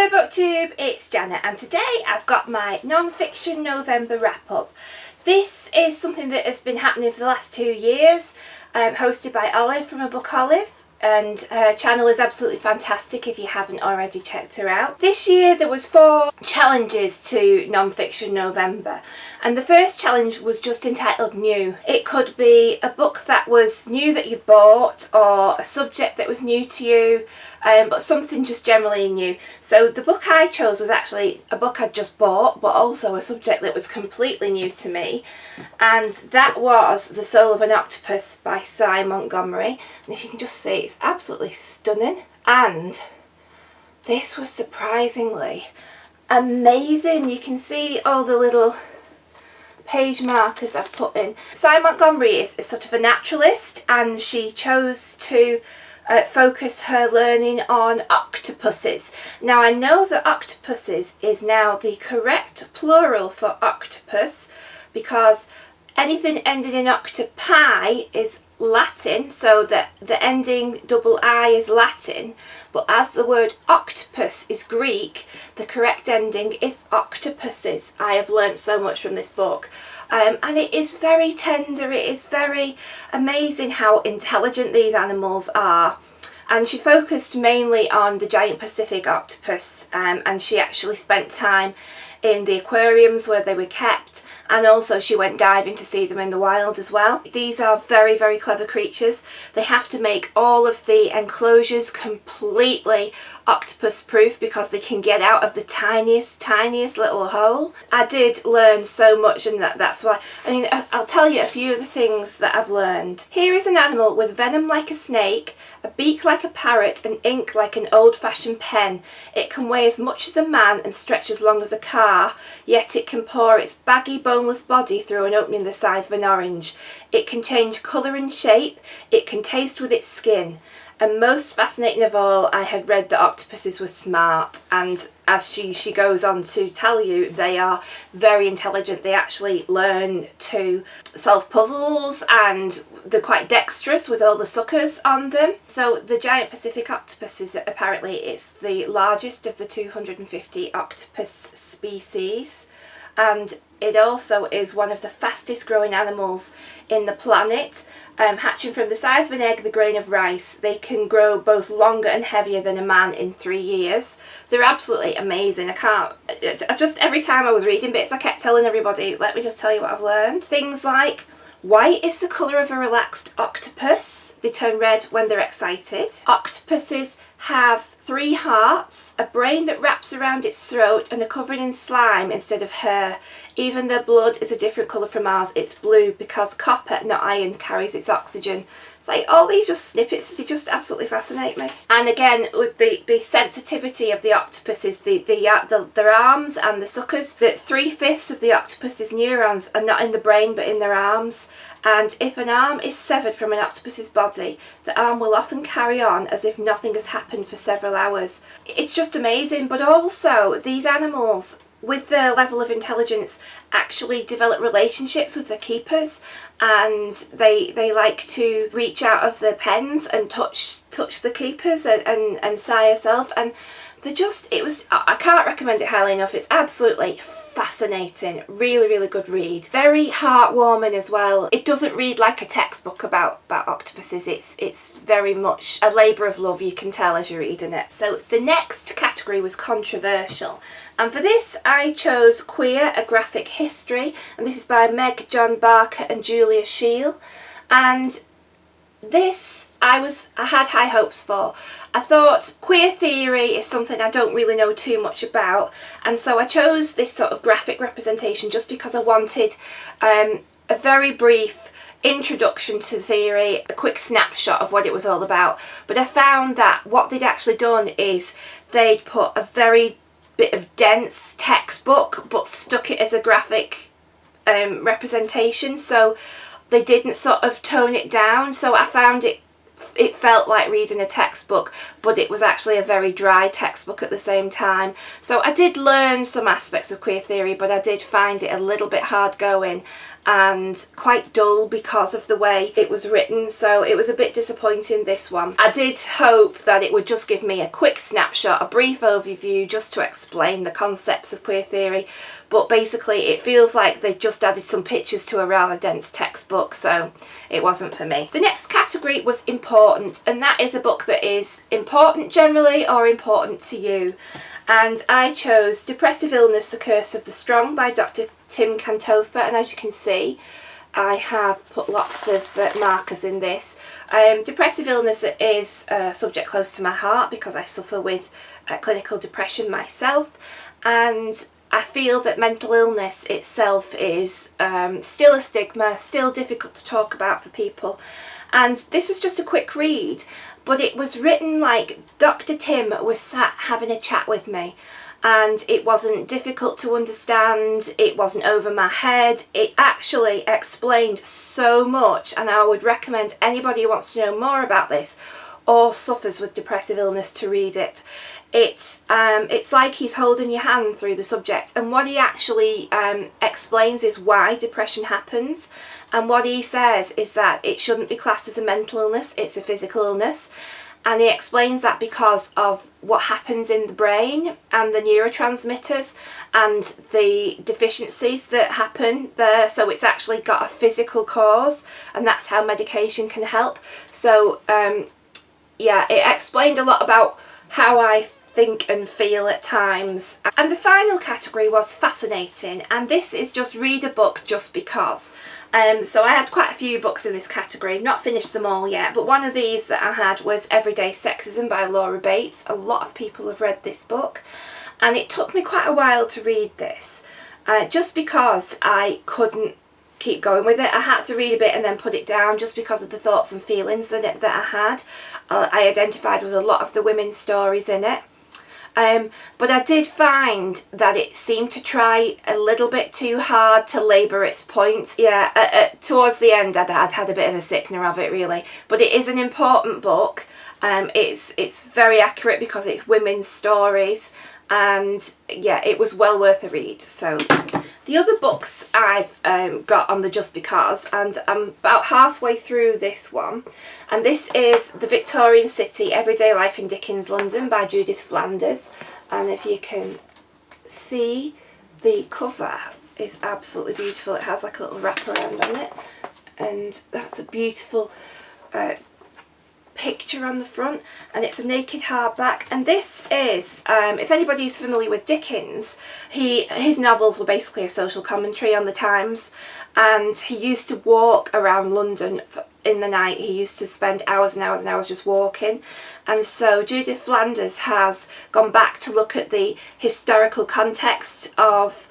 Hello Booktube, it's Janet, and today I've got my non-fiction November wrap-up. This is something that has been happening for the last 2 years, hosted by Olive from A Book Olive, and her channel is absolutely fantastic if you haven't already checked her out. This year there was 4 challenges to non-fiction November, and the first challenge was just entitled New. It could be a book that was new that you've bought, or a subject that was new to you, but something just generally new. So the book I chose was actually a book I'd just bought, but also a subject that was completely new to me, and that was The Soul of an Octopus by Cy Montgomery. And if you can just see, it's absolutely stunning, and this was surprisingly amazing. You can see all the little page markers I've put in. Cy Montgomery is sort of a naturalist, and she chose to focus her learning on octopuses. Now I know that octopuses is now the correct plural for octopus, because anything ending in octopi is Latin, so that the ending double I is Latin, but as the word octopus is Greek, the correct ending is octopuses. I have learnt so much from this book. And it is very tender, it is very amazing how intelligent these animals are. And she focused mainly on the giant Pacific octopus, and she actually spent time in the aquariums where they were kept, and also she went diving to see them in the wild as well. These are very, very clever creatures. They have to make all of the enclosures completely octopus proof because they can get out of the tiniest little hole. I did learn so much, and that's why, I mean, I'll tell you a few of the things that I've learned. Here is an animal with venom like a snake, a beak like a parrot, and ink like an old-fashioned pen. It can weigh as much as a man and stretch as long as a car, yet it can pour its baggy boneless body through an opening the size of an orange. It can change colour and shape, it can taste with its skin. And most fascinating of all, I had read that octopuses were smart, and as she goes on to tell you, they are very intelligent. They actually learn to solve puzzles, and they're quite dexterous with all the suckers on them. So the giant Pacific octopus is apparently it's the largest of the 250 octopus species, and it also is one of the fastest growing animals in the planet. Hatching from the size of an egg, the grain of rice, they can grow both longer and heavier than a man in 3 years. They're absolutely amazing. Every time I was reading bits, I kept telling everybody, let me just tell you what I've learned. Things like, white is the colour of a relaxed octopus. They turn red when they're excited. Octopuses have 3 hearts, a brain that wraps around its throat, and are covered in slime instead of hair. Even their blood is a different colour from ours. It's blue because copper, not iron, carries its oxygen. It's like all these just snippets, they just absolutely fascinate me. And again, with the sensitivity of the octopuses, their arms and the suckers, that 3/5 of the octopus's neurons are not in the brain but in their arms. And if an arm is severed from an octopus's body, the arm will often carry on as if nothing has happened for several hours. It's just amazing. But also, these animals, with their level of intelligence, actually develop relationships with their keepers, and they like to reach out of their pens and touch the keepers and sigh herself, and I can't recommend it highly enough. It's absolutely fascinating. Really, really good read. Very heartwarming as well. It doesn't read like a textbook about octopuses. It's very much a labour of love, you can tell as you're reading it. So the next category was controversial. And for this I chose Queer, A Graphic History, and this is by Meg John Barker and Julia Scheel. And this I had high hopes for. I thought queer theory is something I don't really know too much about, and so I chose this sort of graphic representation just because I wanted a very brief introduction to theory, a quick snapshot of what it was all about. But I found that what they'd actually done is they'd put a very bit of dense textbook but stuck it as a graphic representation, so they didn't sort of tone it down. So I found it felt like reading a textbook, but it was actually a very dry textbook at the same time. So I did learn some aspects of queer theory, but I did find it a little bit hard going, and quite dull because of the way it was written, so it was a bit disappointing, this one. I did hope that it would just give me a quick snapshot, a brief overview just to explain the concepts of queer theory, but basically it feels like they just added some pictures to a rather dense textbook, so it wasn't for me. The next category was important, and that is a book that is important generally or important to you. And I chose Depressive Illness, The Curse of the Strong by Dr. Tim Cantofa, and as you can see I have put lots of markers in this. Depressive illness is a subject close to my heart because I suffer with clinical depression myself, and I feel that mental illness itself is still a stigma, still difficult to talk about for people. And this was just a quick read, but it was written like Dr. Tim was sat having a chat with me, and it wasn't difficult to understand, it wasn't over my head, it actually explained so much, and I would recommend anybody who wants to know more about this or suffers with depressive illness to read it. It's like he's holding your hand through the subject, and what he actually explains is why depression happens, and what he says is that it shouldn't be classed as a mental illness, it's a physical illness. And he explains that because of what happens in the brain and the neurotransmitters and the deficiencies that happen there. So it's actually got a physical cause, and that's how medication can help. So yeah, it explained a lot about how I think and feel at times. And the final category was fascinating, and this is just read a book just because. So I had quite a few books in this category, not finished them all yet, but one of these that I had was Everyday Sexism by Laura Bates. A lot of people have read this book, and it took me quite a while to read this, just because I couldn't keep going with it. I had to read a bit and then put it down just because of the thoughts and feelings that I had. I identified with a lot of the women's stories in it. But I did find that it seemed to try a little bit too hard to labour its point. Yeah, towards the end I'd had a bit of a sickener of it, really. But it is an important book. It's very accurate because it's women's stories, and yeah, it was well worth a read. So the other books I've got on the Just Because, and I'm about halfway through this one, and this is The Victorian City, Everyday Life in Dickens London by Judith Flanders. And if you can see, the cover is absolutely beautiful. It has like a little wraparound on it, and that's a beautiful picture on the front, and it's a naked hardback. And this is, if anybody's familiar with Dickens, his novels were basically a social commentary on the times, and he used to walk around London in the night. He used to spend hours and hours and hours just walking, and so Judith Flanders has gone back to look at the historical context of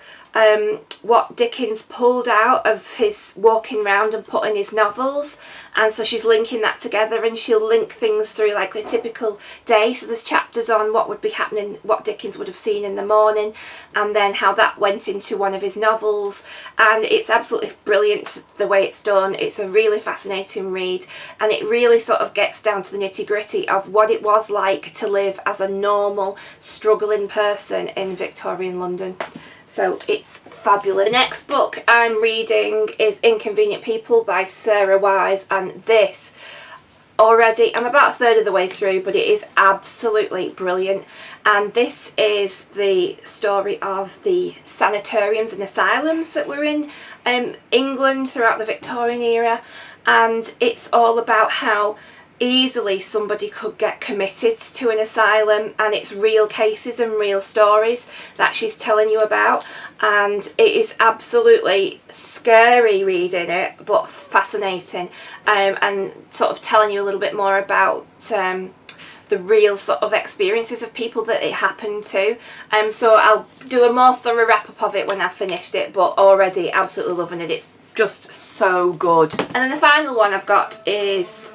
what Dickens pulled out of his walking round and put in his novels, and so she's linking that together, and she'll link things through like the typical day. So there's chapters on what would be happening, what Dickens would have seen in the morning, and then how that went into one of his novels, and it's absolutely brilliant the way it's done. It's a really fascinating read, and it really sort of gets down to the nitty-gritty of what it was like to live as a normal struggling person in Victorian London. So it's fabulous. The next book I'm reading is Inconvenient People by Sarah Wise, and this already, I'm about a third of the way through, but it is absolutely brilliant. And this is the story of the sanatoriums and asylums that were in England throughout the Victorian era, and it's all about how easily somebody could get committed to an asylum, and it's real cases and real stories that she's telling you about, and it is absolutely scary reading it, but fascinating, and sort of telling you a little bit more about the real sort of experiences of people that it happened to. So I'll do a more thorough wrap up of it when I've finished it, but already absolutely loving it. It's just so good. And then the final one I've got is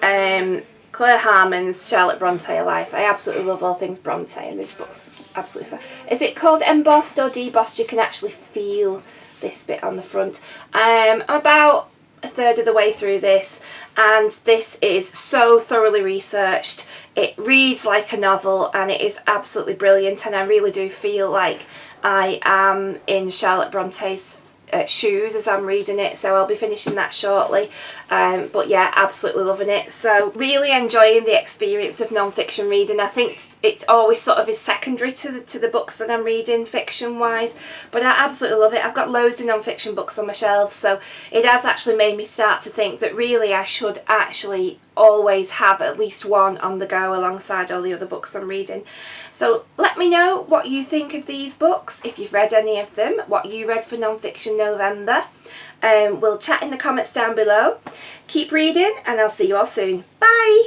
Claire Harmon's Charlotte Bronte Life. I absolutely love all things Bronte, and this book's absolutely fun. Is it called embossed or debossed? You can actually feel this bit on the front. I'm about a third of the way through this, and this is so thoroughly researched. It reads like a novel, and it is absolutely brilliant, and I really do feel like I am in Charlotte Bronte's shoes as I'm reading it, so I'll be finishing that shortly. But yeah, absolutely loving it. So really enjoying the experience of non-fiction reading. I think it's always sort of is secondary to the books that I'm reading fiction wise, but I absolutely love it. I've got loads of non-fiction books on my shelf, so it has actually made me start to think that really I should actually always have at least one on the go alongside all the other books I'm reading. So let me know what you think of these books, if you've read any of them, what you read for Non-Fiction November. We'll chat in the comments down below. Keep reading and I'll see you all soon. Bye!